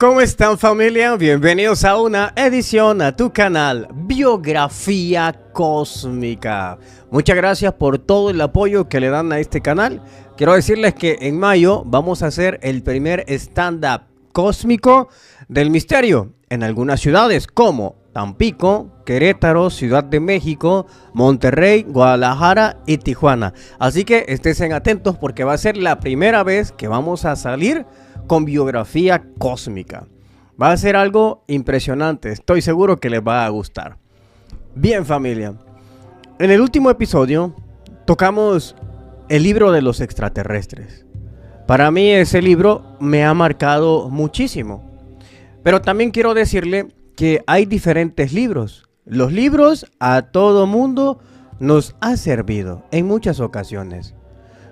¿Cómo están, familia? Bienvenidos a una edición a tu canal Biografía Cósmica. Muchas gracias por todo el apoyo que le dan a este canal. Quiero decirles que en mayo vamos a hacer el primer stand-up cósmico del misterio en algunas ciudades como Tampico, Querétaro, Ciudad de México, Monterrey, Guadalajara y Tijuana. Así que estén atentos porque va a ser la primera vez que vamos a salir con biografía cósmica. Va a ser algo impresionante, estoy seguro que les va a gustar. Bien, familia, en el último episodio tocamos el libro de los extraterrestres. Para mí ese libro me ha marcado muchísimo. Pero también quiero decirle que hay diferentes libros. Los libros a todo mundo nos ha servido en muchas ocasiones.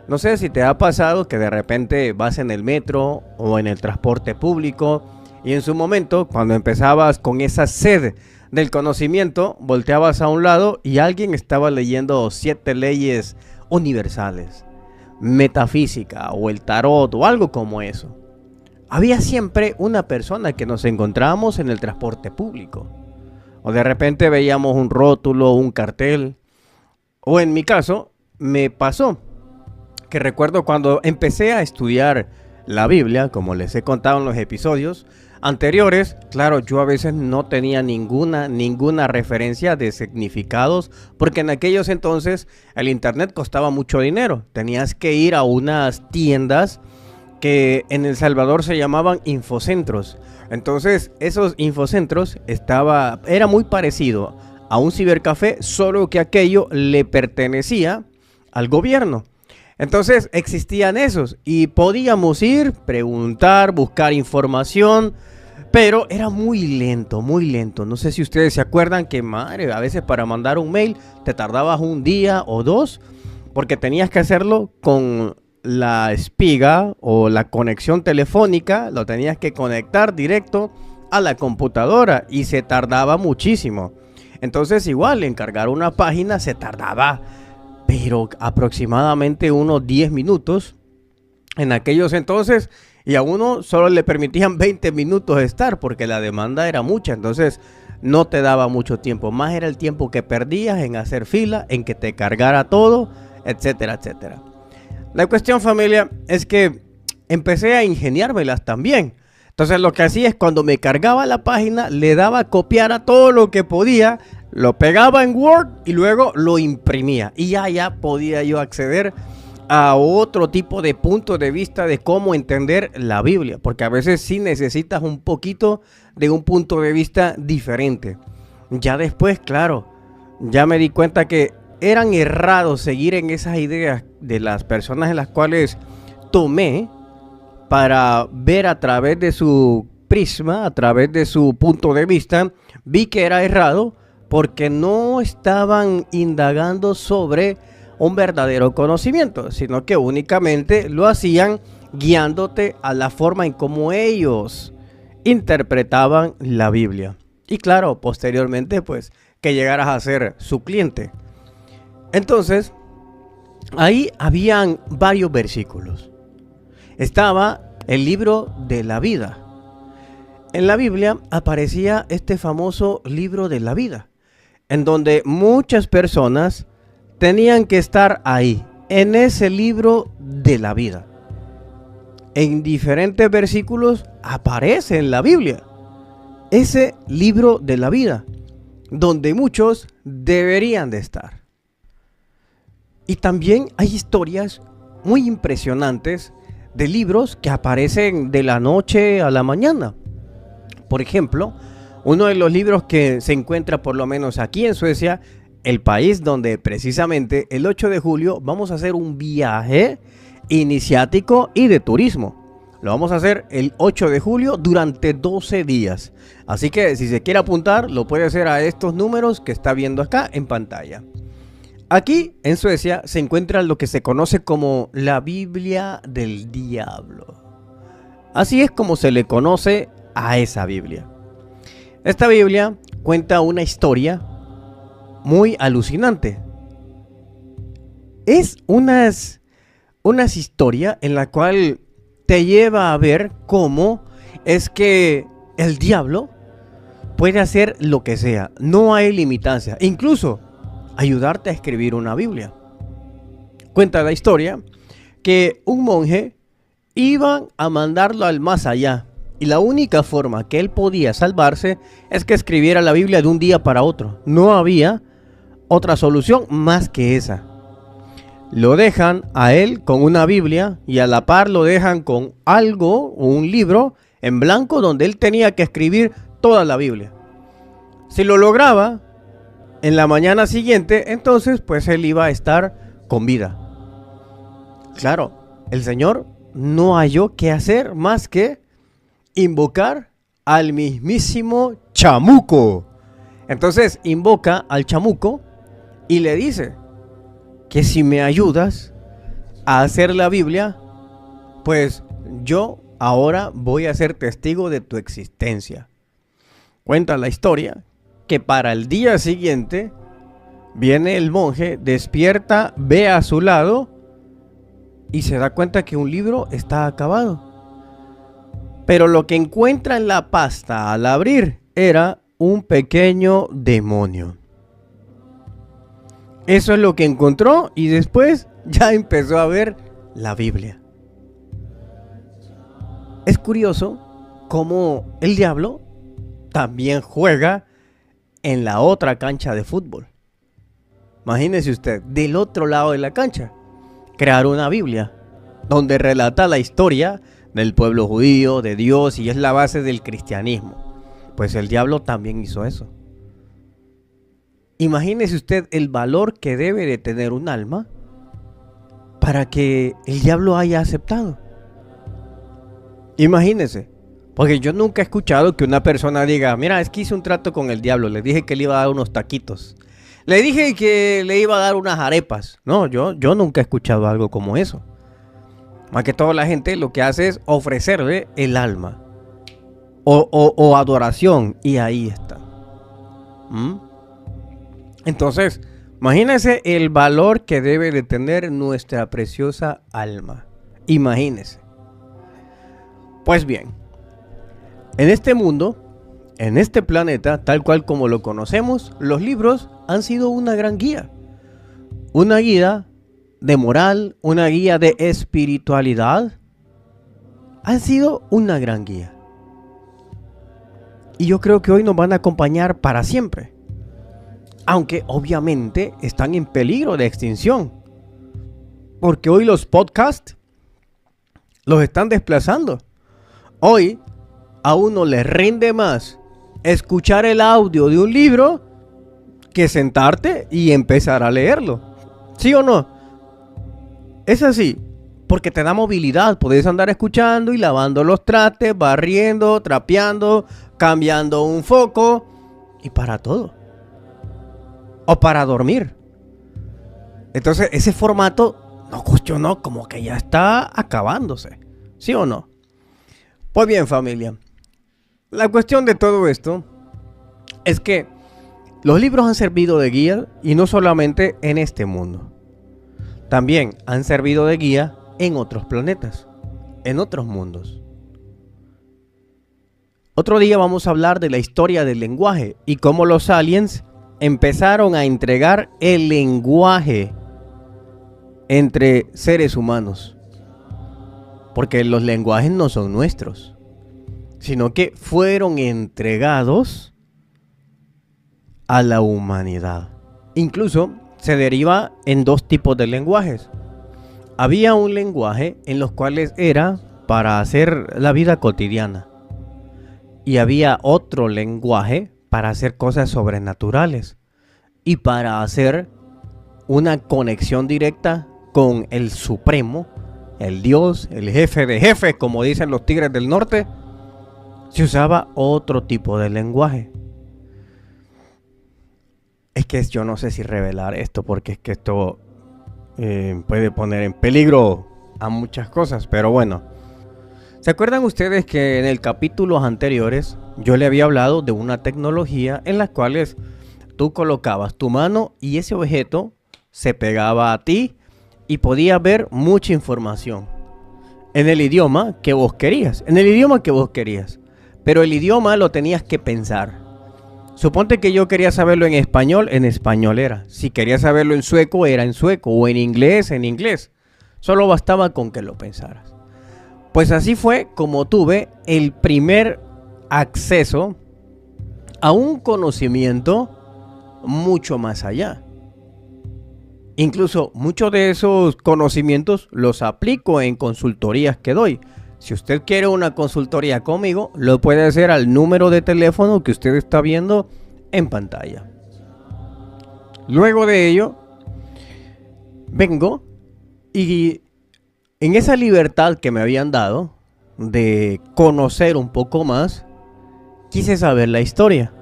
No sé si te ha pasado que de repente vas en el metro o en el transporte público y en su momento, cuando empezabas con esa sed del conocimiento, volteabas a un lado y alguien estaba leyendo 7 leyes universales, metafísica o el tarot o algo como eso. Había siempre una persona que nos encontrábamos en el transporte público. O de repente veíamos un rótulo, un cartel. O en mi caso, me pasó que recuerdo cuando empecé a estudiar la Biblia, como les he contado en los episodios anteriores, claro, yo a veces no tenía ninguna referencia de significados, porque en aquellos entonces el internet costaba mucho dinero. Tenías que ir a unas tiendas que en El Salvador se llamaban infocentros. Entonces esos infocentros era muy parecido a un cibercafé, solo que aquello le pertenecía al gobierno. Entonces existían esos y podíamos ir, preguntar, buscar información, pero era muy lento, muy lento. No sé si ustedes se acuerdan que, madre, a veces para mandar un mail te tardabas un día o dos, porque tenías que hacerlo con la espiga o la conexión telefónica, lo tenías que conectar directo a la computadora y se tardaba muchísimo. Entonces igual encargar una página se tardaba, pero aproximadamente unos 10 minutos en aquellos entonces, y a uno solo le permitían 20 minutos estar porque la demanda era mucha. Entonces no te daba mucho tiempo, más era el tiempo que perdías en hacer fila, en que te cargara todo, etcétera, etcétera. La cuestión, familia, es que empecé a ingeniármelas también. Entonces lo que hacía es cuando me cargaba la página, le daba a copiar a todo lo que podía, lo pegaba en Word y luego lo imprimía. Y ya podía yo acceder a otro tipo de punto de vista de cómo entender la Biblia. Porque a veces sí necesitas un poquito de un punto de vista diferente. Ya después, claro, ya me di cuenta que eran errados seguir en esas ideas de las personas en las cuales tomé para ver a través de su prisma, a través de su punto de vista. Vi que era errado porque no estaban indagando sobre un verdadero conocimiento, sino que únicamente lo hacían guiándote a la forma en cómo ellos interpretaban la Biblia. Y claro, posteriormente, pues, que llegaras a ser su cliente. Entonces, ahí habían varios versículos. Estaba el libro de la vida. En la Biblia aparecía este famoso libro de la vida, en donde muchas personas tenían que estar ahí, en ese libro de la vida. En diferentes versículos aparece en la Biblia ese libro de la vida, donde muchos deberían de estar. Y también hay historias muy impresionantes de libros que aparecen de la noche a la mañana. Por ejemplo, uno de los libros que se encuentra por lo menos aquí en Suecia, el país donde precisamente el 8 de julio vamos a hacer un viaje iniciático y de turismo. Lo vamos a hacer el 8 de julio durante 12 días. Así que si se quiere apuntar, lo puede hacer a estos números que está viendo acá en pantalla. Aquí en Suecia se encuentra lo que se conoce como la Biblia del Diablo. Así es como se le conoce a esa Biblia. Esta Biblia cuenta una historia muy alucinante. Es unas historias en la cual te lleva a ver cómo es que el diablo puede hacer lo que sea, no hay limitancia, incluso ayudarte a escribir una Biblia. Cuenta la historia que un monje iban a mandarlo al más allá y la única forma que él podía salvarse es que escribiera la Biblia de un día para otro. No había otra solución más que esa. Lo dejan a él con una Biblia y a la par lo dejan con algo o un libro en blanco donde él tenía que escribir toda la Biblia. Si lo lograba en la mañana siguiente, entonces pues él iba a estar con vida. Claro, el Señor no halló qué hacer más que invocar al mismísimo chamuco. Entonces invoca al chamuco y le dice que si me ayudas a hacer la Biblia, pues yo ahora voy a ser testigo de tu existencia. Cuenta la historia que para el día siguiente viene el monje, despierta, ve a su lado y se da cuenta que un libro está acabado. Pero lo que encuentra en la pasta al abrir era un pequeño demonio. Eso es lo que encontró y después ya empezó a ver la Biblia. Es curioso cómo el diablo también juega en la otra cancha de fútbol. Imagínese usted, del otro lado de la cancha, crear una Biblia donde relata la historia del pueblo judío, de Dios, y es la base del cristianismo. Pues el diablo también hizo eso. Imagínese usted el valor que debe de tener un alma para que el diablo haya aceptado. Imagínese, porque yo nunca he escuchado que una persona diga, mira, es que hice un trato con el diablo, le dije que le iba a dar unos taquitos, le dije que le iba a dar unas arepas. No, yo nunca he escuchado algo como eso. Más que todo la gente lo que hace es ofrecerle el alma o adoración, y ahí está. Entonces, imagínense el valor que debe de tener nuestra preciosa alma. Imagínense. Pues bien, en este mundo, en este planeta, tal cual como lo conocemos, los libros han sido una gran guía. Una guía de moral, una guía de espiritualidad. Han sido una gran guía. Y yo creo que hoy nos van a acompañar para siempre. Aunque obviamente están en peligro de extinción. Porque hoy los podcasts los están desplazando. Hoy a uno le rinde más escuchar el audio de un libro que sentarte y empezar a leerlo. ¿Sí o no? Es así. Porque te da movilidad. Puedes andar escuchando y lavando los trastes, barriendo, trapeando, cambiando un foco. Y para todo. O para dormir. Entonces ese formato nos cuestionó como que ya está acabándose. ¿Sí o no? Pues bien, familia, la cuestión de todo esto es que los libros han servido de guía, y no solamente en este mundo. También han servido de guía en otros planetas, en otros mundos. Otro día vamos a hablar de la historia del lenguaje y cómo los aliens empezaron a entregar el lenguaje entre seres humanos. Porque los lenguajes no son nuestros, sino que fueron entregados a la humanidad. Incluso se deriva en dos tipos de lenguajes. Había un lenguaje en los cuales era para hacer la vida cotidiana. Y había otro lenguaje para hacer cosas sobrenaturales. Y para hacer una conexión directa con el Supremo, el Dios, el jefe de jefes, como dicen los tigres del norte, se usaba otro tipo de lenguaje. Es que yo no sé si revelar esto, porque es que esto puede poner en peligro a muchas cosas, pero bueno. ¿Se acuerdan ustedes que en el capítulos anteriores yo le había hablado de una tecnología en la cual tú colocabas tu mano y ese objeto se pegaba a ti y podía ver mucha información? en el idioma que vos querías. En el idioma que vos querías. Pero el idioma lo tenías que pensar. Suponte que yo quería saberlo en español era. Si quería saberlo en sueco, era en sueco. O en inglés. Solo bastaba con que lo pensaras. Pues así fue como tuve el primer acceso a un conocimiento mucho más allá. Incluso muchos de esos conocimientos los aplico en consultorías que doy. Si usted quiere una consultoría conmigo, lo puede hacer al número de teléfono que usted está viendo en pantalla. Luego de ello, vengo y en esa libertad que me habían dado de conocer un poco más, quise saber la historia.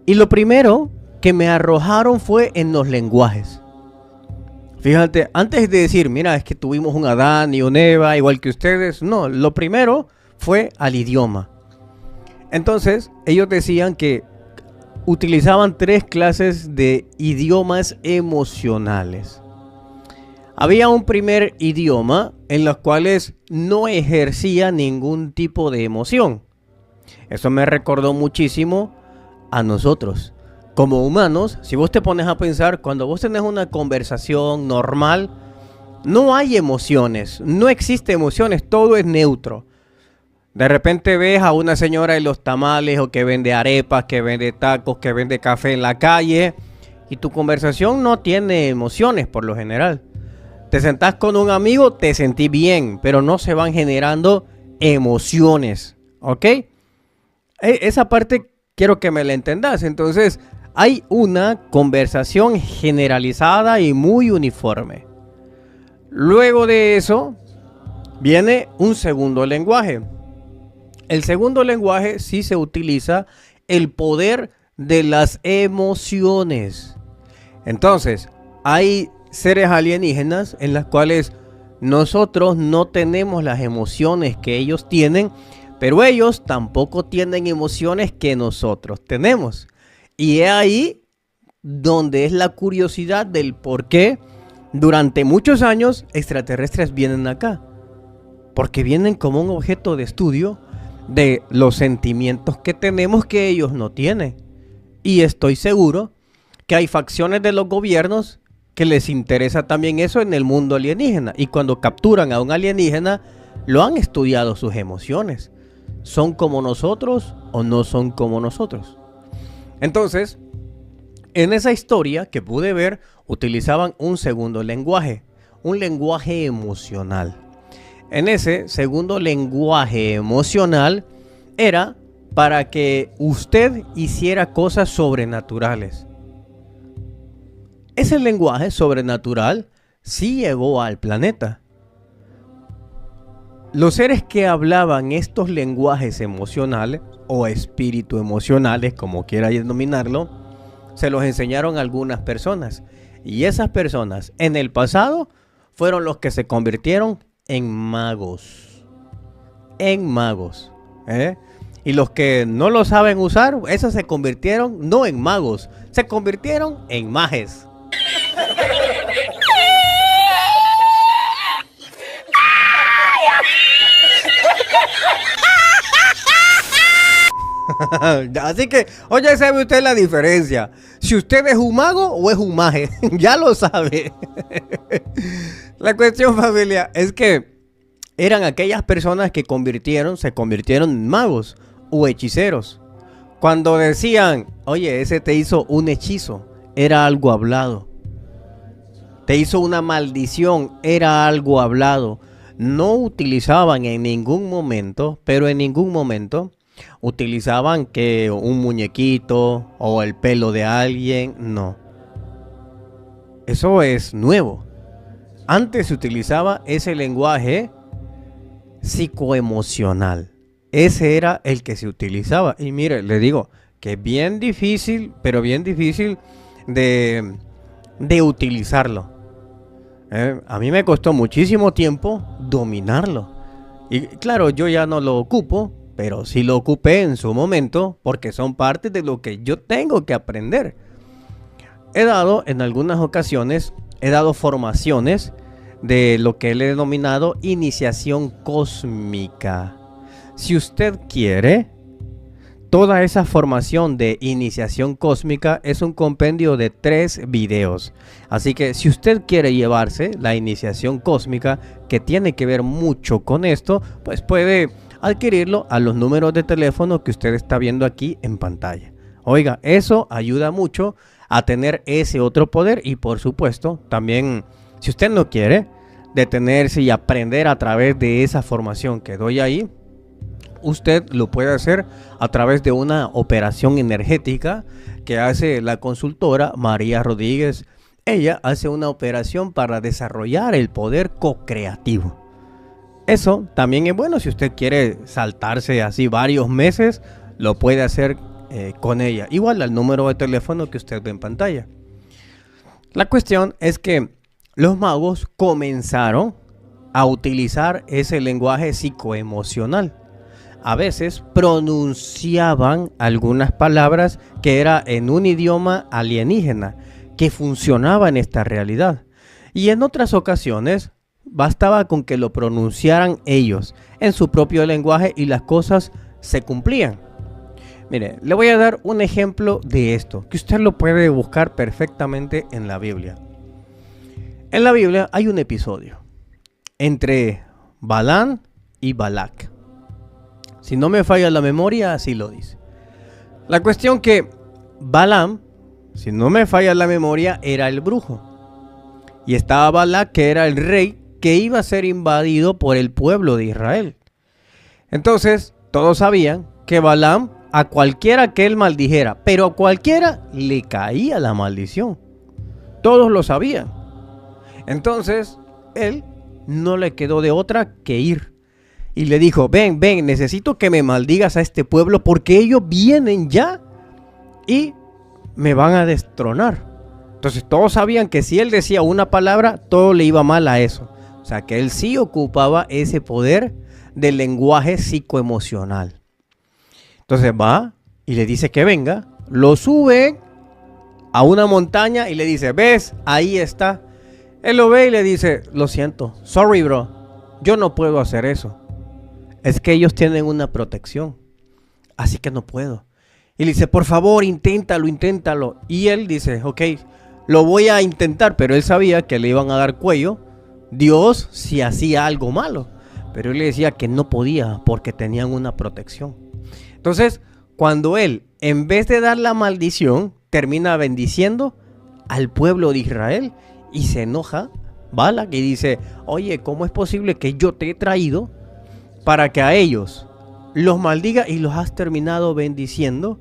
Y lo primero que me arrojaron fue en los lenguajes. Fíjate, antes de decir, mira, es que tuvimos un Adán y un Eva, igual que ustedes, no, lo primero fue al idioma. Entonces, ellos decían que utilizaban 3 clases de idiomas emocionales. Había un primer idioma en los cuales no ejercía ningún tipo de emoción. Eso me recordó muchísimo a nosotros. Como humanos, si vos te pones a pensar, cuando vos tenés una conversación normal, no hay emociones, no existe emociones, todo es neutro. De repente ves a una señora en los tamales o que vende arepas, que vende tacos, que vende café en la calle y tu conversación no tiene emociones por lo general. Te sentás con un amigo, te sentís bien, pero no se van generando emociones, ¿ok? Esa parte quiero que me la entendás. Entonces, hay una conversación generalizada y muy uniforme. Luego de eso, viene un segundo lenguaje. El segundo lenguaje sí se utiliza el poder de las emociones. Entonces, hay seres alienígenas en las cuales nosotros no tenemos las emociones que ellos tienen, pero ellos tampoco tienen emociones que nosotros tenemos. Y es ahí donde es la curiosidad del por qué durante muchos años extraterrestres vienen acá. Porque vienen como un objeto de estudio de los sentimientos que tenemos que ellos no tienen. Y estoy seguro que hay facciones de los gobiernos que les interesa también eso en el mundo alienígena. Y cuando capturan a un alienígena, lo han estudiado sus emociones. ¿Son como nosotros o no son como nosotros? Entonces, en esa historia que pude ver, utilizaban un segundo lenguaje, un lenguaje emocional. En ese segundo lenguaje emocional era para que usted hiciera cosas sobrenaturales. Ese lenguaje sobrenatural sí llegó al planeta. Los seres que hablaban estos lenguajes emocionales o espíritu emocionales, como quiera denominarlo, se los enseñaron a algunas personas. Y esas personas en el pasado fueron los que se convirtieron en magos. En magos. Y los que no lo saben usar, esos se convirtieron no en magos, se convirtieron en majes. Así que, oye, ¿sabe usted la diferencia? Si usted es un mago o es un maje, ya lo sabe. La cuestión, familia, es que eran aquellas personas que se convirtieron en magos o hechiceros. Cuando decían, oye, ese te hizo un hechizo, era algo hablado. Te hizo una maldición, era algo hablado. No utilizaban en ningún momento, pero en ningún momento, utilizaban que un muñequito o el pelo de alguien, no. Eso es nuevo. Antes se utilizaba ese lenguaje psicoemocional. Ese era el que se utilizaba. Y mire, le digo que es bien difícil, pero bien difícil de utilizarlo. A mí me costó muchísimo tiempo dominarlo. Y claro, yo ya no lo ocupo, pero sí lo ocupé en su momento porque son parte de lo que yo tengo que aprender. En algunas ocasiones, he dado formaciones de lo que le he denominado iniciación cósmica. Si usted quiere, toda esa formación de iniciación cósmica es un compendio de 3 videos. Así que si usted quiere llevarse la iniciación cósmica, que tiene que ver mucho con esto, pues puede adquirirlo a los números de teléfono que usted está viendo aquí en pantalla. Oiga, eso ayuda mucho a tener ese otro poder y por supuesto también, si usted no quiere detenerse y aprender a través de esa formación que doy ahí, usted lo puede hacer a través de una operación energética que hace la consultora María Rodríguez. Ella hace una operación para desarrollar el poder co-creativo. Eso también es bueno. Si usted quiere saltarse así varios meses, lo puede hacer con ella. Igual al número de teléfono que usted ve en pantalla. La cuestión es que los magos comenzaron a utilizar ese lenguaje psicoemocional. A veces pronunciaban algunas palabras que era en un idioma alienígena que funcionaba en esta realidad. Y en otras ocasiones bastaba con que lo pronunciaran ellos en su propio lenguaje y las cosas se cumplían. Mire, le voy a dar un ejemplo de esto, que usted lo puede buscar perfectamente en la Biblia. En la Biblia hay un episodio entre Balaam y Balac. Si no me falla la memoria, así lo dice. La cuestión que Balaam, si no me falla la memoria, era el brujo. Y estaba Balac, que era el rey, que iba a ser invadido por el pueblo de Israel. Entonces, todos sabían que Balaam, a cualquiera que él maldijera, pero a cualquiera le caía la maldición. Todos lo sabían. Entonces, él no le quedó de otra que ir. Y le dijo, ven, necesito que me maldigas a este pueblo porque ellos vienen ya y me van a destronar. Entonces todos sabían que si él decía una palabra, todo le iba mal a eso. O sea que él sí ocupaba ese poder del lenguaje psicoemocional. Entonces va y le dice que venga, lo sube a una montaña y le dice, ¿ves? Ahí está. Él lo ve y le dice, lo siento, sorry bro, yo no puedo hacer eso. Es que ellos tienen una protección, así que no puedo. Y le dice, por favor, inténtalo. Y él dice, ok, lo voy a intentar, pero él sabía que le iban a dar cuello Dios si hacía algo malo. Pero él le decía que no podía porque tenían una protección. Entonces, cuando él, en vez de dar la maldición, termina bendiciendo al pueblo de Israel y se enoja, Balac, y dice, oye, ¿cómo es posible que yo te he traído para que a ellos los maldiga y los has terminado bendiciendo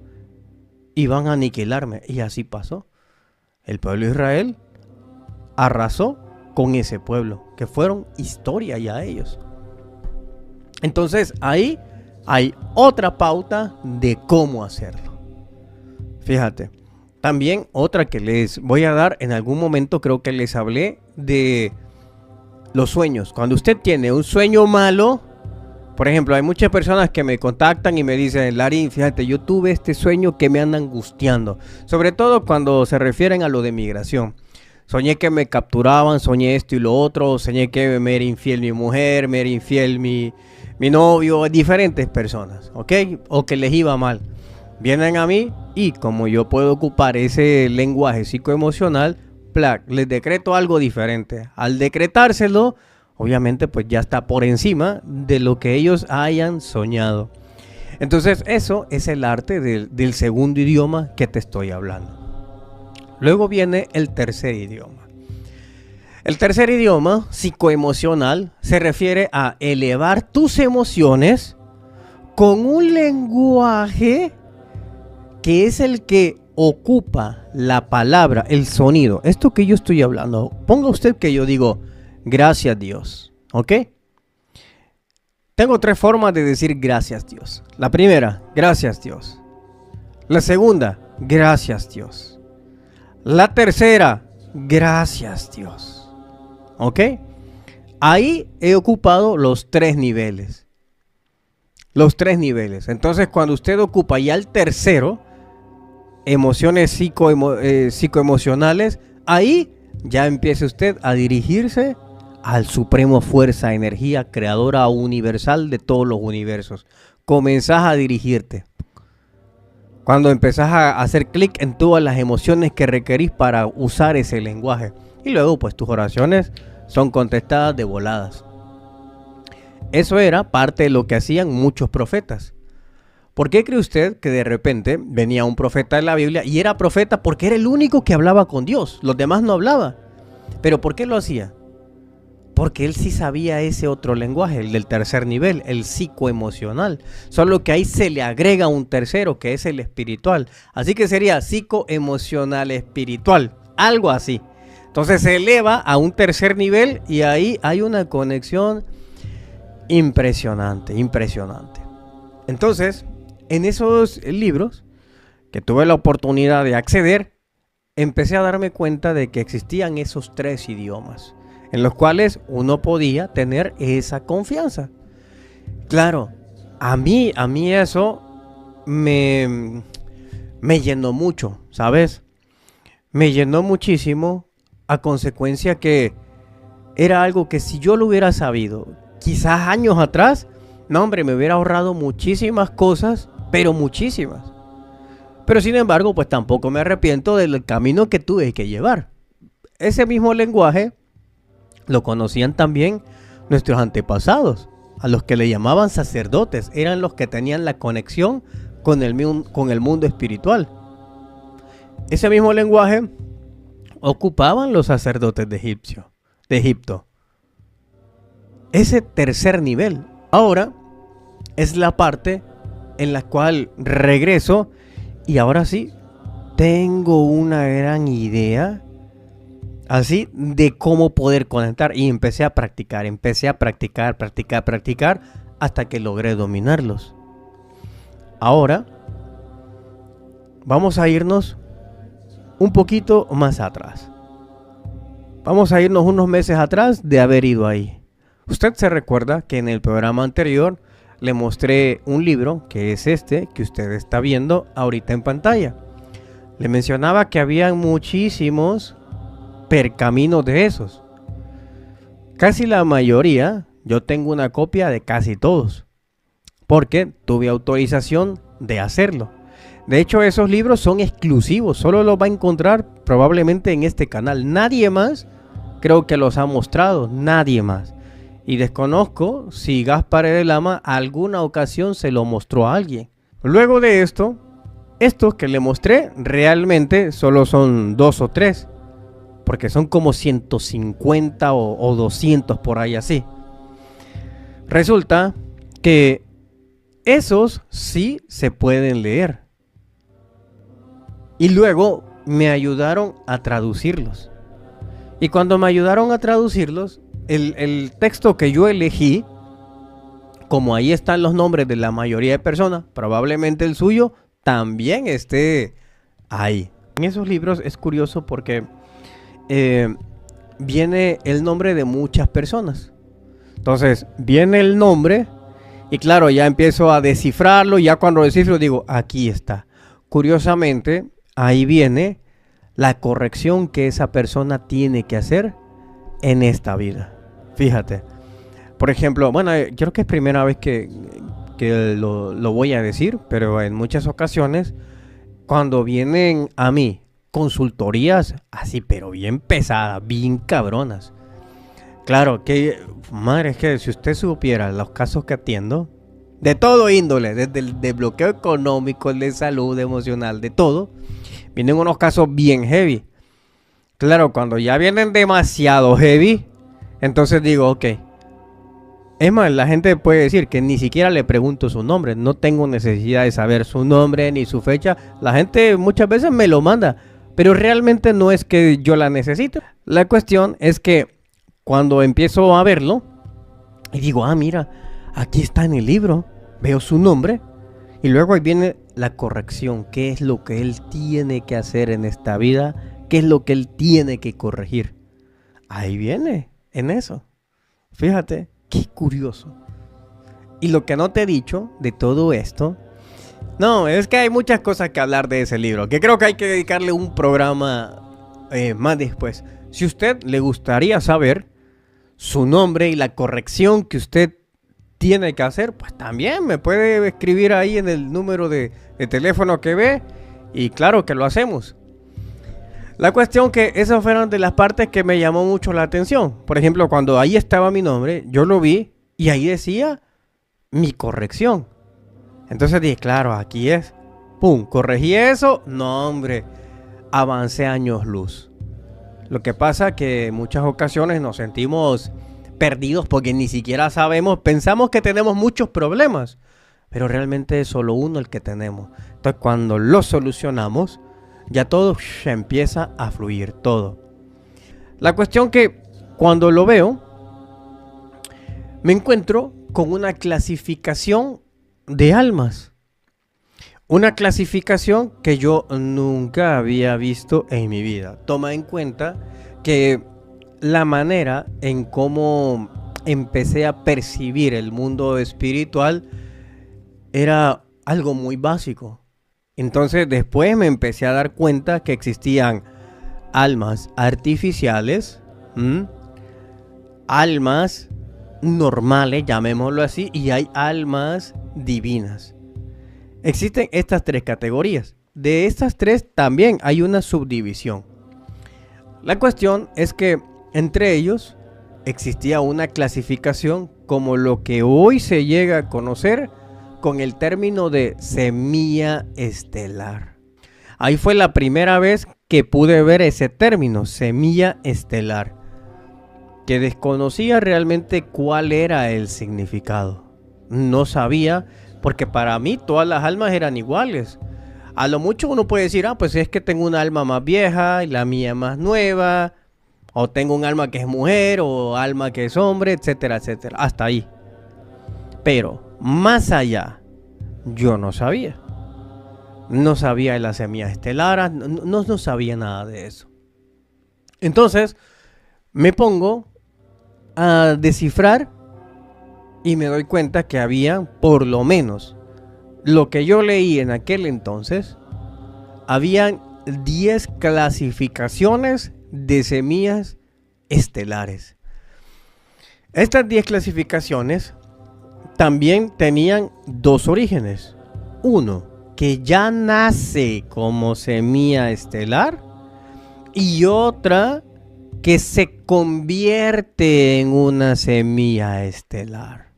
y van a aniquilarme? Y así pasó. El pueblo de Israel arrasó con ese pueblo, que fueron historia ya ellos. Entonces ahí hay otra pauta de cómo hacerlo. Fíjate, también otra que les voy a dar en algún momento, creo que les hablé de los sueños. Cuando usted tiene un sueño malo, por ejemplo, hay muchas personas que me contactan y me dicen, Larry, fíjate, yo tuve este sueño que me anda angustiando. Sobre todo cuando se refieren a lo de migración. Soñé que me capturaban, soñé esto y lo otro, soñé que me era infiel mi mujer, me era infiel mi novio, diferentes personas, ¿ok? O que les iba mal. Vienen a mí y como yo puedo ocupar ese lenguaje psicoemocional, les decreto algo diferente. Al decretárselo, obviamente pues ya está por encima de lo que ellos hayan soñado. Entonces eso es el arte del segundo idioma que te estoy hablando. Luego viene el tercer idioma. El tercer idioma psicoemocional se refiere a elevar tus emociones con un lenguaje que es el que ocupa la palabra, el sonido. Esto que yo estoy hablando, ponga usted que yo digo, gracias Dios, ¿ok? Tengo 3 formas de decir gracias Dios. La primera, gracias Dios. La segunda, gracias Dios. La tercera, gracias Dios, ¿ok? Ahí he ocupado los 3 niveles. Los 3 niveles. Entonces cuando usted ocupa ya el tercero, emociones psicoemocionales, ahí ya empieza usted a dirigirse al supremo fuerza, energía creadora universal de todos los universos. Comenzás a dirigirte. Cuando empezás a hacer clic en todas las emociones que requerís para usar ese lenguaje. Y luego pues tus oraciones son contestadas de voladas. Eso era parte de lo que hacían muchos profetas. ¿Por qué cree usted que de repente venía un profeta de la Biblia y era profeta porque era el único que hablaba con Dios? Los demás no hablaban. ¿Pero por qué lo hacía? Porque él sí sabía ese otro lenguaje, el del tercer nivel, el psicoemocional. Solo que ahí se le agrega un tercero, que es el espiritual. Así que sería psicoemocional espiritual, algo así. Entonces se eleva a un tercer nivel y ahí hay una conexión impresionante, impresionante. Entonces, en esos libros que tuve la oportunidad de acceder, empecé a darme cuenta de que existían esos 3 idiomas en los cuales uno podía tener esa confianza. Claro, a mí eso me llenó mucho, ¿sabes? Me llenó muchísimo a consecuencia que era algo que si yo lo hubiera sabido, quizás años atrás, no hombre, me hubiera ahorrado muchísimas cosas, pero muchísimas. Pero sin embargo, pues tampoco me arrepiento del camino que tuve que llevar. Ese mismo lenguaje lo conocían también nuestros antepasados, a los que le llamaban sacerdotes. Eran los que tenían la conexión con el mundo espiritual. Ese mismo lenguaje ocupaban los sacerdotes de Egipto. Ese tercer nivel. Ahora es la parte en la cual regreso y ahora sí tengo una gran idea así de cómo poder conectar, y empecé a practicar, practicar hasta que logré dominarlos. Ahora vamos a irnos un poquito más atrás. Vamos a irnos unos meses atrás de haber ido ahí. Usted se recuerda que en el programa anterior le mostré un libro que es este que usted está viendo ahorita en pantalla. Le mencionaba que había muchísimos percaminos de esos. Casi la mayoría, yo tengo una copia de casi todos, porque tuve autorización de hacerlo. De hecho, esos libros son exclusivos, solo los va a encontrar probablemente en este canal. Nadie más creo que los ha mostrado, nadie más. Y desconozco si Gaspar el Lama alguna ocasión se lo mostró a alguien. Luego de esto, estos que le mostré realmente solo son 2 o 3. Porque son como 150 o 200 por ahí así. Resulta que esos sí se pueden leer. Y luego me ayudaron a traducirlos. Y cuando me ayudaron a traducirlos, el texto que yo elegí, como ahí están los nombres de la mayoría de personas, probablemente el suyo también esté ahí. En esos libros es curioso porque viene el nombre de muchas personas. Entonces viene el nombre y claro, ya empiezo a descifrarlo. Ya cuando descifro digo, aquí está. Curiosamente, ahí viene la corrección que esa persona tiene que hacer en esta vida. Fíjate. Por ejemplo, bueno, creo que es primera vez que lo voy a decir, pero en muchas ocasiones, cuando vienen a mí consultorías así, pero bien pesadas, bien cabronas. Claro que, madre, es que si usted supiera los casos que atiendo, de todo índole, desde el de bloqueo económico, el de salud, emocional, de todo, vienen unos casos bien heavy. Claro, cuando ya vienen demasiado heavy, entonces digo, ok. Es más, la gente puede decir que ni siquiera le pregunto su nombre, no tengo necesidad de saber su nombre ni su fecha. La gente muchas veces me lo manda, pero realmente no es que yo la necesite. La cuestión es que cuando empiezo a verlo y digo, ah, mira, aquí está en el libro, veo su nombre y luego ahí viene la corrección. ¿Qué es lo que él tiene que hacer en esta vida? ¿Qué es lo que él tiene que corregir? Ahí viene, en eso. Fíjate, qué curioso. Y lo que no te he dicho de todo esto, no, es que hay muchas cosas que hablar de ese libro, que creo que hay que dedicarle un programa más después. Si usted le gustaría saber su nombre y la corrección que usted tiene que hacer, pues también me puede escribir ahí en el número de teléfono que ve y claro que lo hacemos. La cuestión que esas fueron de las partes que me llamó mucho la atención. Por ejemplo, cuando ahí estaba mi nombre, yo lo vi y ahí decía mi corrección. Entonces dije, claro, aquí es. Pum, corregí eso. No, hombre, avancé años luz. Lo que pasa que en muchas ocasiones nos sentimos perdidos porque ni siquiera sabemos, pensamos que tenemos muchos problemas, pero realmente es solo uno el que tenemos. Entonces cuando lo solucionamos, ya todo empieza a fluir, todo. La cuestión que cuando lo veo, me encuentro con una clasificación de almas. Una clasificación que yo nunca había visto en mi vida. Toma en cuenta que la manera en cómo empecé a percibir el mundo espiritual era algo muy básico. Entonces después me empecé a dar cuenta que existían almas artificiales, almas normales, llamémoslo así, y hay almas divinas. Existen estas tres categorías. De estas tres también hay una subdivisión. La cuestión es que entre ellos existía una clasificación como lo que hoy se llega a conocer con el término de semilla estelar. Ahí fue la primera vez que pude ver ese término, semilla estelar, que desconocía realmente cuál era el significado. No sabía, porque para mí todas las almas eran iguales. A lo mucho uno puede decir, pues es que tengo una alma más vieja y la mía más nueva, o tengo un alma que es mujer o alma que es hombre, etcétera, etcétera. Hasta ahí. Pero más allá, yo no sabía. No sabía de las semillas estelares, no sabía nada de eso. Entonces, me pongo a descifrar y me doy cuenta que había, por lo menos, lo que yo leí en aquel entonces, habían 10 clasificaciones de semillas estelares. Estas 10 clasificaciones también tenían dos orígenes. Uno, que ya nace como semilla estelar, y otra que se convierte en una semilla estelar.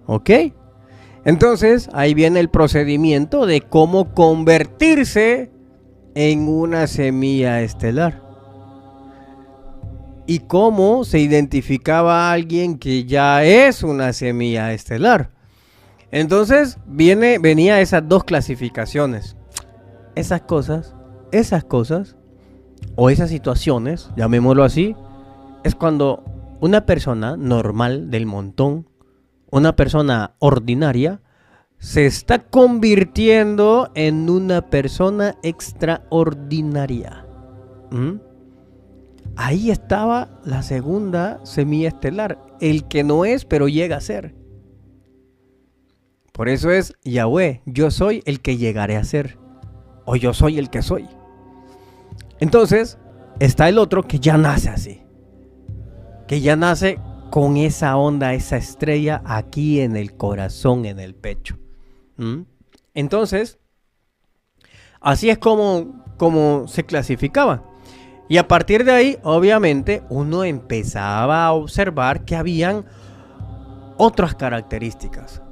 ¿Ok? Entonces, ahí viene el procedimiento de cómo convertirse en una semilla estelar. Y cómo se identificaba a alguien que ya es una semilla estelar. Entonces, venía esas dos clasificaciones. Esas cosas, o esas situaciones, llamémoslo así, es cuando una persona normal del montón, una persona ordinaria, se está convirtiendo en una persona extraordinaria. Ahí estaba la segunda semilla estelar, el que no es, pero llega a ser. Por eso es Yahweh, yo soy el que llegaré a ser, o yo soy el que soy. Entonces, está el otro que ya nace así, que ya nace con esa onda, esa estrella aquí en el corazón, en el pecho. Entonces, así es como se clasificaba. Y a partir de ahí, obviamente, uno empezaba a observar que habían otras características.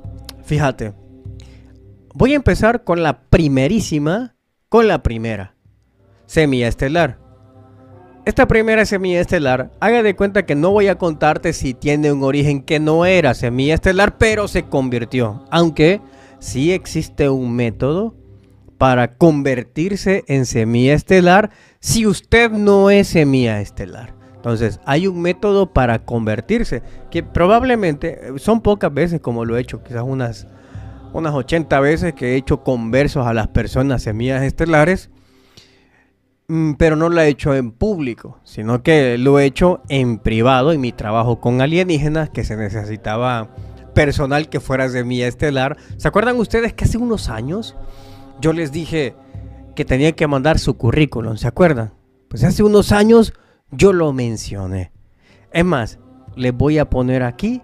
Fíjate, voy a empezar con la primera semilla estelar. Esta primera semilla estelar, haga de cuenta que no voy a contarte si tiene un origen que no era semilla estelar, pero se convirtió. Aunque sí existe un método para convertirse en semilla estelar si usted no es semilla estelar. Entonces, hay un método para convertirse, que probablemente son pocas veces como lo he hecho, quizás unas 80 veces que he hecho conversos a las personas semillas estelares. Pero no lo he hecho en público, sino que lo he hecho en privado en mi trabajo con alienígenas, que se necesitaba personal que fuera semilla estelar. ¿Se acuerdan ustedes que hace unos años yo les dije que tenían que mandar su currículum? ¿Se acuerdan? Pues hace unos años yo lo mencioné. Es más, les voy a poner aquí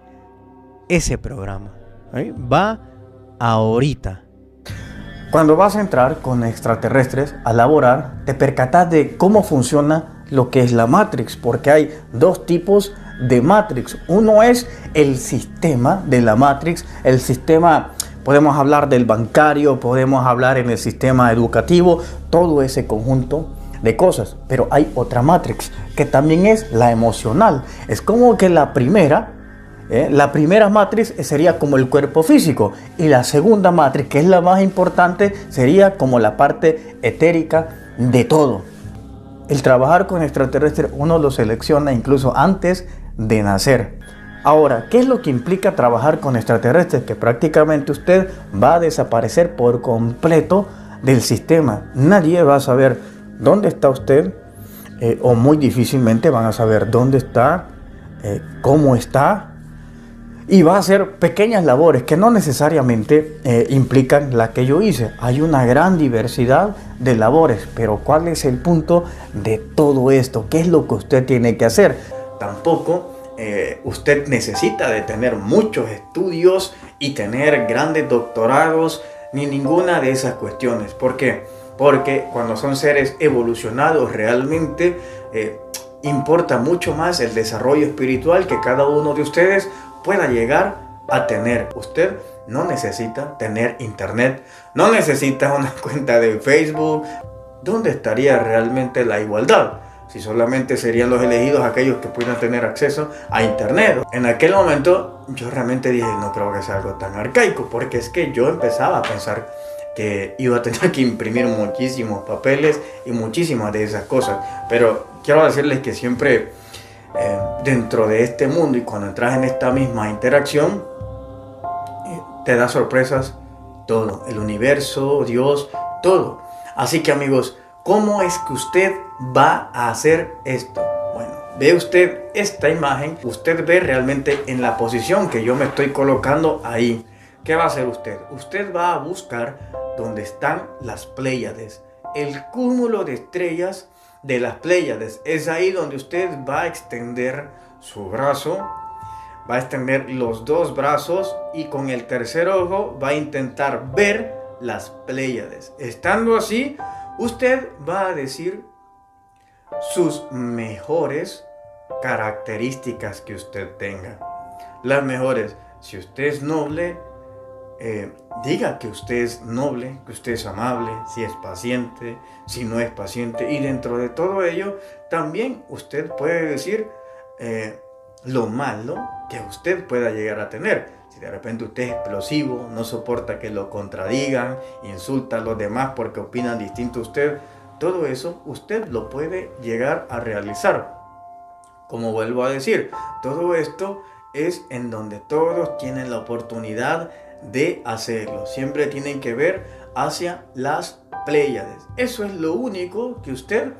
ese programa. ¿Sí? Va ahorita. Cuando vas a entrar con extraterrestres a laborar, te percatas de cómo funciona lo que es la Matrix, porque hay dos tipos de Matrix. Uno es el sistema de la Matrix, el sistema, podemos hablar del bancario, podemos hablar en el sistema educativo, todo ese conjunto de cosas. Pero hay otra Matrix que también es la emocional. Es como que la primera Matrix sería como el cuerpo físico, y la segunda Matrix, que es la más importante, sería como la parte etérica de todo. El trabajar con extraterrestres uno lo selecciona incluso antes de nacer. Ahora, ¿qué es lo que implica trabajar con extraterrestres? Que prácticamente usted va a desaparecer por completo del sistema. Nadie va a saber dónde está usted, o muy difícilmente van a saber dónde está, cómo está. Y va a hacer pequeñas labores que no necesariamente implican la que yo hice. Hay una gran diversidad de labores, pero ¿cuál es el punto de todo esto? ¿Qué es lo que usted tiene que hacer? Tampoco usted necesita de tener muchos estudios y tener grandes doctorados, ni ninguna de esas cuestiones. ¿Por qué? Porque cuando son seres evolucionados realmente importa mucho más el desarrollo espiritual que cada uno de ustedes pueda llegar a tener. Usted no necesita tener internet, no necesita una cuenta de Facebook. ¿Dónde estaría realmente la igualdad? Si solamente serían los elegidos aquellos que puedan tener acceso a internet. En aquel momento yo realmente dije, no creo que sea algo tan arcaico, porque es que yo empezaba a pensar que iba a tener que imprimir muchísimos papeles y muchísimas de esas cosas. Pero quiero decirles que siempre dentro de este mundo, y cuando entras en esta misma interacción, te da sorpresas todo, el universo, Dios, todo. Así que amigos, ¿cómo es que usted va a hacer esto? Bueno, ve usted esta imagen, usted ve realmente en la posición que yo me estoy colocando ahí. ¿Qué va a hacer usted? Usted va a buscar donde están las Pléyades, el cúmulo de estrellas de las Pléyades. Es ahí donde usted va a extender su brazo, va a extender los dos brazos, y con el tercer ojo va a intentar ver las Pléyades. Estando así, usted va a decir sus mejores características que usted tenga. Las mejores. Si usted es noble, diga que usted es noble, que usted es amable, si es paciente, si no es paciente. Y dentro de todo ello, también usted puede decir lo malo que usted pueda llegar a tener. Si de repente usted es explosivo, no soporta que lo contradigan, insulta a los demás porque opinan distinto a usted, todo eso usted lo puede llegar a realizar. Como vuelvo a decir, todo esto es en donde todos tienen la oportunidad de hacerlo. Siempre tienen que ver hacia las Pléyades. Eso es lo único que usted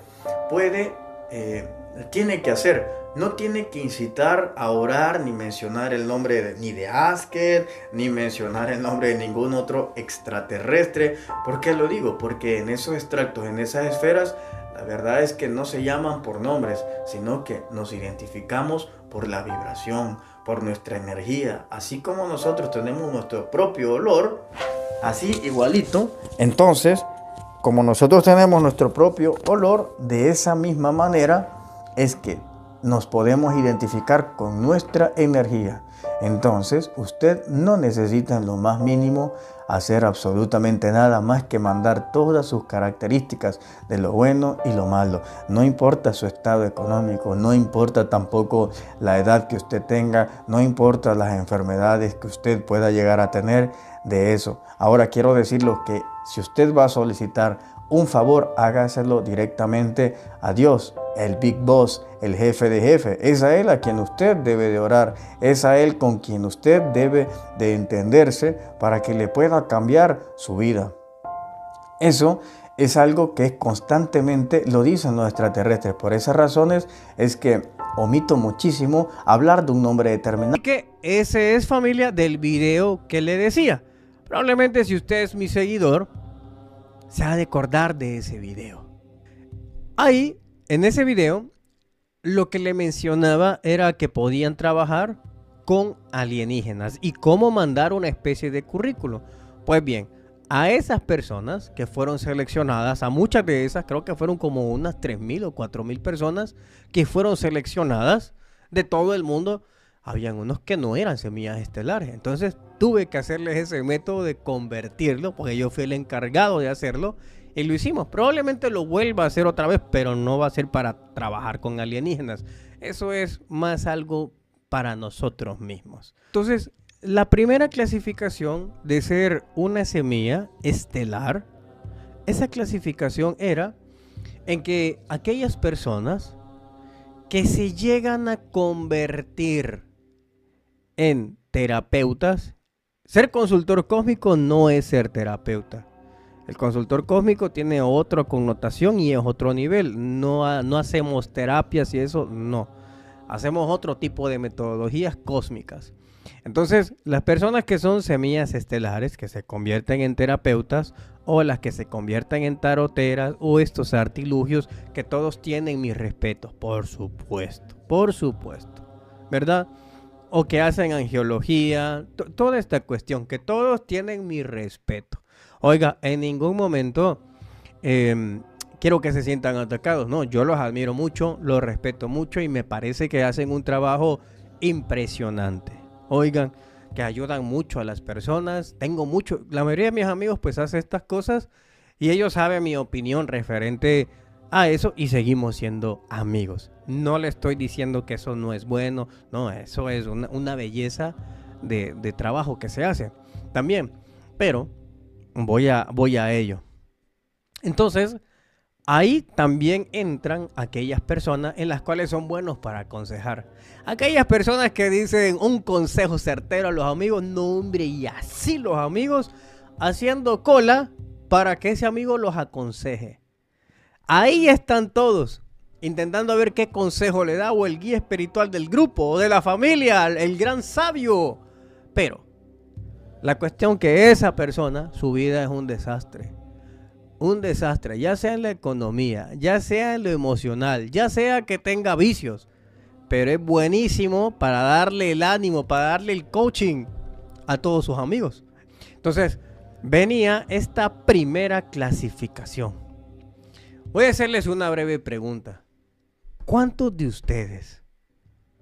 tiene que hacer. No tiene que incitar a orar, ni mencionar el nombre ni de Asked, ni mencionar el nombre de ningún otro extraterrestre. ¿Por qué lo digo? Porque en esos extractos, en esas esferas, la verdad es que no se llaman por nombres, sino que nos identificamos por la vibración, por nuestra energía. Así como nosotros tenemos nuestro propio olor, así igualito. Entonces, como nosotros tenemos nuestro propio olor, de esa misma manera es que nos podemos identificar con nuestra energía. Entonces, usted no necesita en lo más mínimo hacer absolutamente nada más que mandar todas sus características de lo bueno y lo malo. No importa su estado económico, no importa tampoco la edad que usted tenga, no importa las enfermedades que usted pueda llegar a tener de eso. Ahora quiero decirle que si usted va a solicitar un favor, hágaselo directamente a Dios, el Big Boss, el jefe de jefe. Es a Él a quien usted debe de orar, es a Él con quien usted debe de entenderse para que le pueda cambiar su vida. Eso es algo que constantemente lo dicen los extraterrestres. Por esas razones es que omito muchísimo hablar de un nombre determinado. Así que ese es, familia, del video que le decía. Probablemente si usted es mi seguidor, se ha de acordar de ese video. Ahí, en ese video, lo que le mencionaba era que podían trabajar con alienígenas y cómo mandar una especie de currículo. Pues bien, a esas personas que fueron seleccionadas, a muchas de esas, creo que fueron como unas 3.000 o 4.000 personas que fueron seleccionadas de todo el mundo, habían unos que no eran semillas estelares. Entonces tuve que hacerles ese método de convertirlo, porque yo fui el encargado de hacerlo. Y lo hicimos. Probablemente lo vuelva a hacer otra vez, pero no va a ser para trabajar con alienígenas. Eso es más algo para nosotros mismos. Entonces, la primera clasificación de ser una semilla estelar, esa clasificación era en que aquellas personas que se llegan a convertir en terapeutas, ser consultor cósmico no es ser terapeuta. El consultor cósmico tiene otra connotación y es otro nivel. No hacemos terapias y eso, no. Hacemos otro tipo de metodologías cósmicas. Entonces, las personas que son semillas estelares, que se convierten en terapeutas, o las que se convierten en taroteras, o estos artilugios, que todos tienen mis respetos, por supuesto, ¿verdad? O que hacen angiología, toda esta cuestión, que todos tienen mi respeto. Oiga, en ningún momento quiero que se sientan atacados. No, yo los admiro mucho, los respeto mucho y me parece que hacen un trabajo impresionante. Oigan, que ayudan mucho a las personas. La mayoría de mis amigos pues hace estas cosas y ellos saben mi opinión referente a eso y seguimos siendo amigos. No le estoy diciendo que eso no es bueno, no, eso es una belleza de trabajo que se hace también, pero voy a ello. Entonces, ahí también entran aquellas personas en las cuales son buenos para aconsejar. Aquellas personas que dicen un consejo certero a los amigos, no hombre, y así los amigos haciendo cola para que ese amigo los aconseje. Ahí están todos, intentando ver qué consejo le da o el guía espiritual del grupo o de la familia, el gran sabio. Pero la cuestión que esa persona, su vida es un desastre. Un desastre, ya sea en la economía, ya sea en lo emocional, ya sea que tenga vicios, pero es buenísimo para darle el ánimo, para darle el coaching a todos sus amigos. Entonces, venía esta primera clasificación. Voy a hacerles una breve pregunta. ¿Cuántos de ustedes,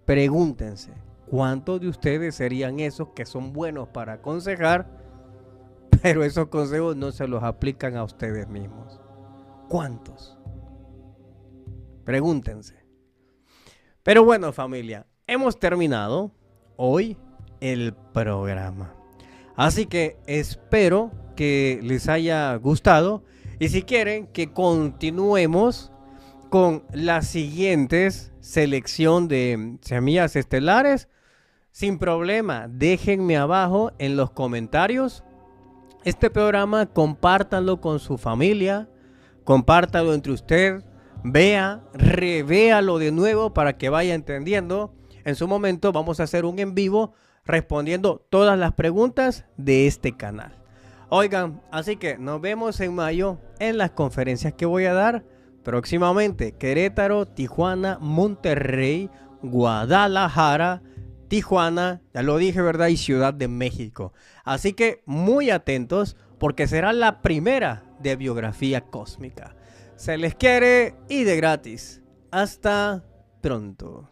pregúntense, cuántos de ustedes serían esos que son buenos para aconsejar, pero esos consejos no se los aplican a ustedes mismos? ¿Cuántos? Pregúntense. Pero bueno, familia, hemos terminado hoy el programa. Así que espero que les haya gustado. Y si quieren que continuemos con la siguiente selección de semillas estelares, sin problema, déjenme abajo en los comentarios. Este programa compártanlo con su familia, compártanlo entre ustedes, revéalo de nuevo para que vaya entendiendo. En su momento vamos a hacer un en vivo respondiendo todas las preguntas de este canal. Oigan, así que nos vemos en mayo en las conferencias que voy a dar próximamente. Querétaro, Tijuana, Monterrey, Guadalajara, Tijuana, ya lo dije, ¿verdad? Y Ciudad de México. Así que muy atentos porque será la primera de biografía cósmica. Se les quiere y de gratis. Hasta pronto.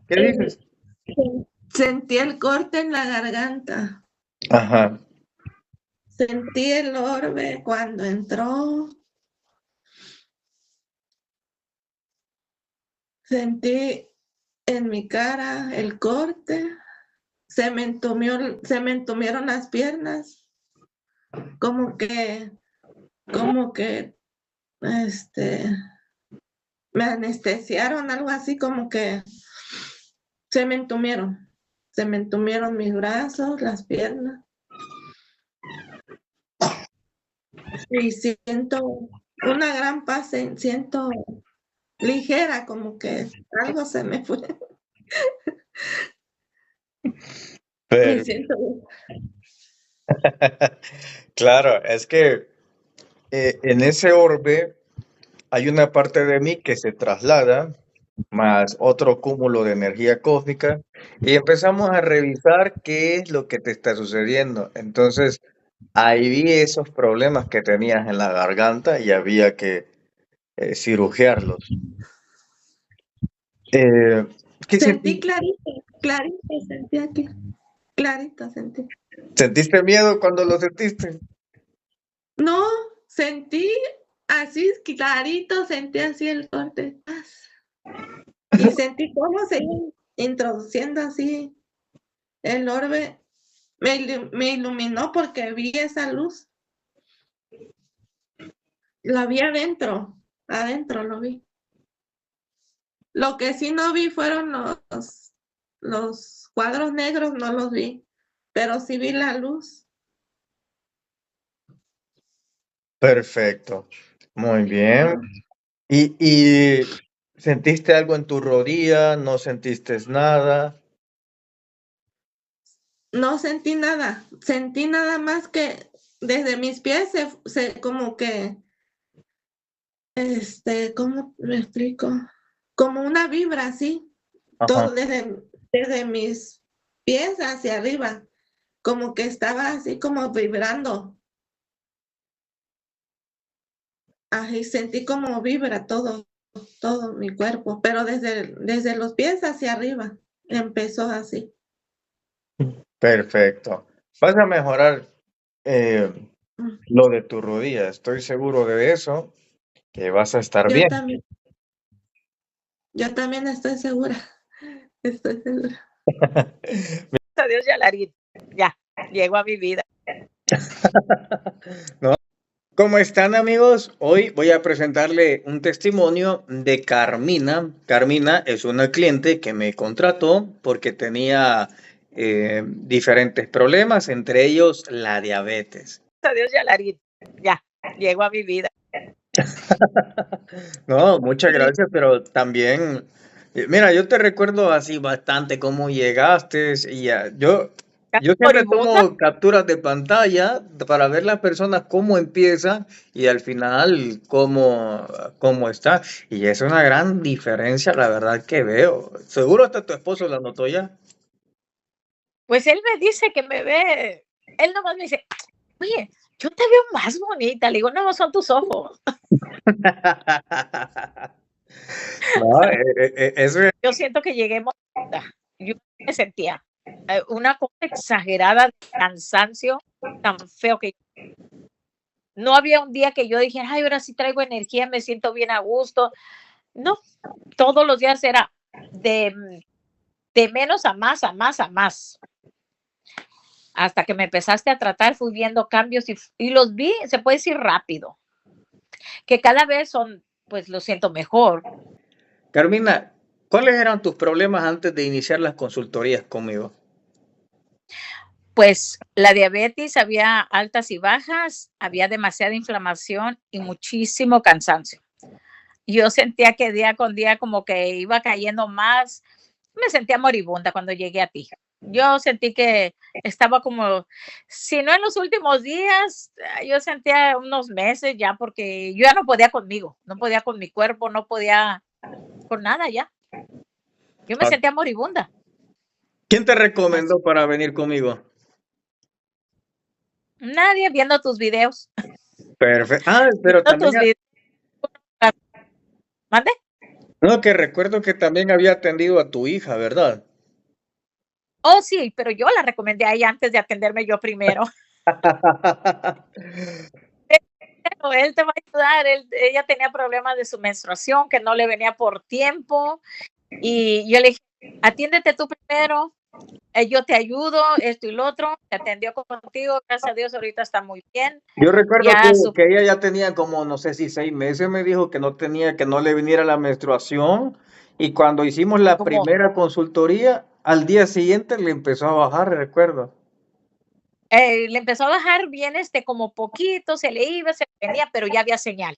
¿Qué dices? Sentí el corte en la garganta. Ajá. Sentí el orbe cuando entró. Sentí en mi cara el corte. Se me entumieron las piernas. Como que me anestesiaron, algo así, como que se me entumieron. se me entumieron mis brazos, las piernas. Y siento una gran paz, siento ligera, como que algo se me fue. Me siento Claro, es que en ese orbe hay una parte de mí que se traslada, más otro cúmulo de energía cósmica, y empezamos a revisar qué es lo que te está sucediendo. Entonces, ahí vi esos problemas que tenías en la garganta y había que cirugiarlos. Eh, ¿Qué sentí sentí? clarito, sentí aquí, clarito sentí. ¿Sentiste miedo cuando lo sentiste? No, sentí así clarito, sentí así el corte. Y sentí cómo se iba introduciendo así el orbe. Me iluminó porque vi esa luz. La vi adentro lo vi. Lo que sí no vi fueron los cuadros negros, no los vi, pero sí vi la luz. Perfecto, muy bien. ¿Y sentiste algo en tu rodilla? ¿No sentiste nada? No sentí nada más que desde mis pies como que, ¿cómo me explico? Como una vibra así, Ajá. todo desde mis pies hacia arriba, como que estaba así como vibrando. Ahí sentí como vibra todo mi cuerpo, pero desde los pies hacia arriba empezó así. Perfecto. Vas a mejorar eh, Mm. lo de tu rodilla, estoy seguro de eso, que vas a estar Yo bien. también, yo también estoy segura. A Dios, ya llegó a mi vida. ¿No? ¿Cómo están, amigos? Hoy voy a presentarle un testimonio de Carmina. Carmina es una cliente que me contrató porque tenía diferentes problemas, entre ellos la diabetes. A Dios, ya llegó a mi vida. No, muchas gracias, pero también, mira, yo te recuerdo así bastante cómo llegaste y Casi yo siempre moribunda. tomo capturas de pantalla para ver las personas cómo empiezan y al final cómo está. Y es una gran diferencia, la verdad que veo. Seguro hasta tu esposo la notó ya. Pues él me dice que me ve, él nomás me dice, oye, yo te veo más bonita. Le digo, no, son tus ojos. No, eso es. Yo siento que llegué moribunda. Yo me sentía una cosa exagerada de cansancio tan feo que no había un día que yo dije, ay, ahora sí traigo energía, me siento bien a gusto. No, todos los días era de menos a más, a más, a más. Hasta que me empezaste a tratar, fui viendo cambios y los vi, se puede decir rápido, que cada vez son, pues lo siento mejor. Carmina, ¿cuáles eran tus problemas antes de iniciar las consultorías conmigo? Pues la diabetes, había altas y bajas, había demasiada inflamación y muchísimo cansancio. Yo sentía que día con día como que iba cayendo más, me sentía moribunda cuando llegué a ti. Yo sentí que estaba como, si no en los últimos días, yo sentía unos meses ya, porque yo ya no podía conmigo, no podía con mi cuerpo, no podía con nada ya. Yo me Ah, sentía moribunda. ¿quién te Así. recomendó para venir conmigo? Nadie viendo tus videos. Perfecto. Ah, pero Viendo también, tus videos. ¿Mande? no, que recuerdo que también había atendido a tu hija, ¿verdad? Oh, sí, pero yo la recomendé a ella antes de atenderme yo primero. Pero él te va a ayudar. Ella tenía problemas de su menstruación, que no le venía por tiempo. Y yo le dije, atiéndete tú primero, yo te ayudo, esto y lo otro. Se atendió contigo, gracias a Dios, ahorita está muy bien. Yo recuerdo Ya su, que ella ya tenía como, no sé si 6 meses, me dijo que no le viniera la menstruación. Y cuando hicimos la como, primera consultoría, al día siguiente le empezó a bajar, recuerdo. Le empezó a bajar bien, como poquito, se le iba, se le venía, pero ya había señal.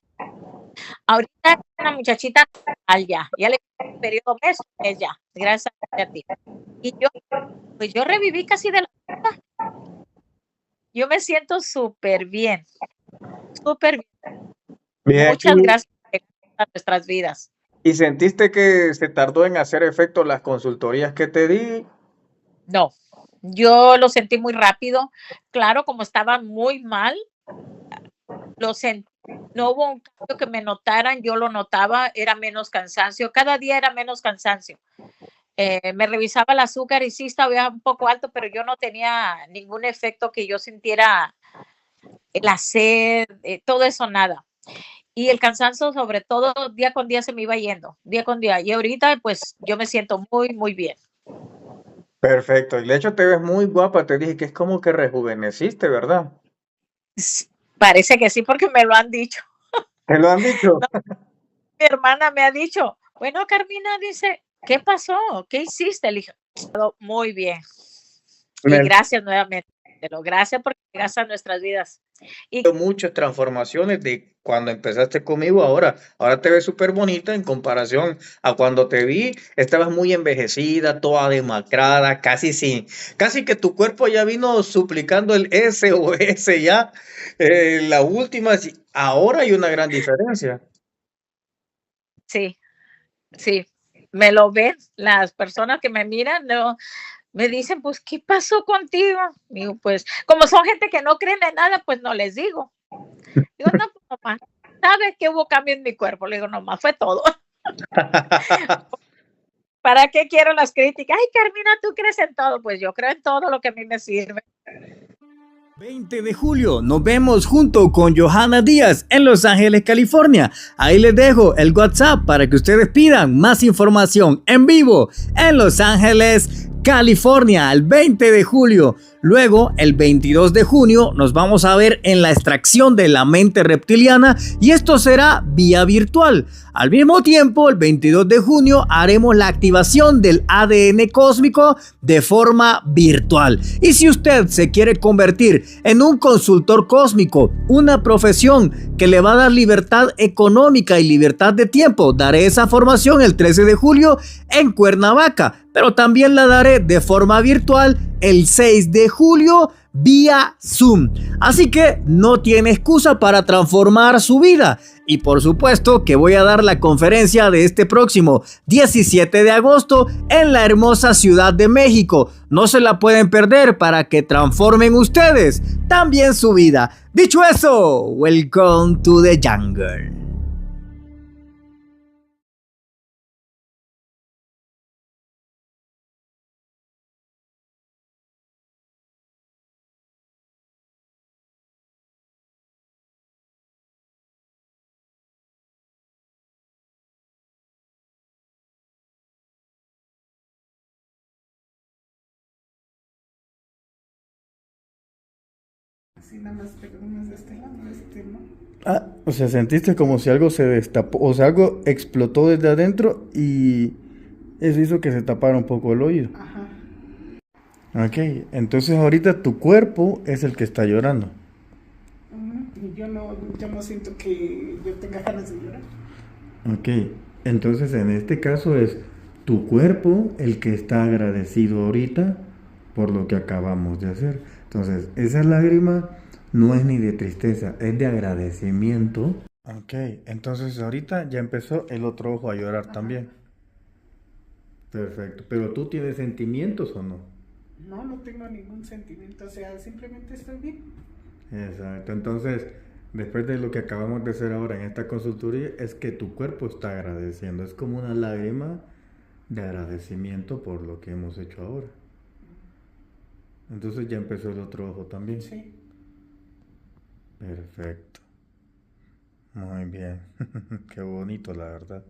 Ahorita es una muchachita al ya le periodo mes ya, gracias a ti. Y pues yo reviví casi de la nada. Yo me siento súper bien, súper bien. Bien, Muchas gracias a nuestras vidas. ¿y sentiste que se tardó en hacer efecto las consultorías que te di? No, yo lo sentí muy rápido. Claro, como estaba muy mal, lo sentí. No hubo un cambio que me notaran, yo lo notaba, era menos cansancio, cada día era menos cansancio. Me revisaba el azúcar y sí estaba un poco alto, pero yo no tenía ningún efecto que yo sintiera la sed, todo eso nada. Y el cansancio, sobre todo, día con día se me iba yendo, día con día. Y ahorita, pues, yo me siento muy, muy bien. Perfecto, y de hecho te ves muy guapa, te dije que es como que rejuveneciste, ¿verdad? Parece que sí, porque me lo han dicho. ¿Te lo han dicho? No, mi hermana me ha dicho, bueno, Carmina, dice, ¿qué pasó? ¿Qué hiciste? Le dije, muy bien. Y gracias nuevamente, pero gracias porque llegas a nuestras vidas. Y Muchas transformaciones de cuando empezaste conmigo ahora te ves súper bonita en comparación a cuando te vi, estabas muy envejecida, toda demacrada, casi que tu cuerpo ya vino suplicando el SOS ya, la última, ahora hay una gran diferencia. sí, sí, me lo ven las personas que me miran, no, me dicen, pues, ¿qué pasó contigo? Digo, pues, como son gente que no creen en nada, pues no les digo. Digo, no, pues, nomás, ¿sabes que hubo cambio en mi cuerpo? Le digo, nomás fue todo. ¿Para qué quiero las críticas? Ay, Carmina, ¿tú crees en todo? Pues yo creo en todo lo que a mí me sirve. 20 de julio, nos vemos junto con Johanna Díaz en Los Ángeles, California. Ahí les dejo el WhatsApp para que ustedes pidan más información en vivo en Los Ángeles, California, el 20 de julio. Luego, el 22 de junio, nos vamos a ver en la extracción de la mente reptiliana y esto será vía virtual. Al mismo tiempo, el 22 de junio haremos la activación del ADN cósmico de forma virtual. Y si usted se quiere convertir en un consultor cósmico, una profesión que le va a dar libertad económica y libertad de tiempo, daré esa formación el 13 de julio en Cuernavaca, pero también la daré de forma virtual el 6 de julio vía Zoom. Así que no tiene excusa para transformar su vida. Y por supuesto que voy a dar la conferencia de este próximo 17 de agosto en la hermosa Ciudad de México. No se la pueden perder para que transformen ustedes también su vida. Dicho eso, welcome to the jungle. Así nada más te unas de este lado, ¿no? Ah, o sea, sentiste como si algo se destapó, o sea, algo explotó desde adentro y eso hizo que se tapara un poco el oído. Ajá. Ok, entonces ahorita tu cuerpo es el que está llorando. Y yo no siento que yo tenga ganas de llorar. Ok, entonces en este caso es tu cuerpo el que está agradecido ahorita por lo que acabamos de hacer. Entonces, esa lágrima no es ni de tristeza, es de agradecimiento. Ok, entonces ahorita ya empezó el otro ojo a llorar también. Perfecto, pero ¿tú tienes sentimientos o no? No tengo ningún sentimiento, o sea, simplemente estoy bien. Exacto, entonces después de lo que acabamos de hacer ahora en esta consultoría es que tu cuerpo está agradeciendo, es como una lágrima de agradecimiento por lo que hemos hecho ahora. Entonces ya empezó el otro ojo también. Sí. Perfecto. Muy bien. Qué bonito, la verdad.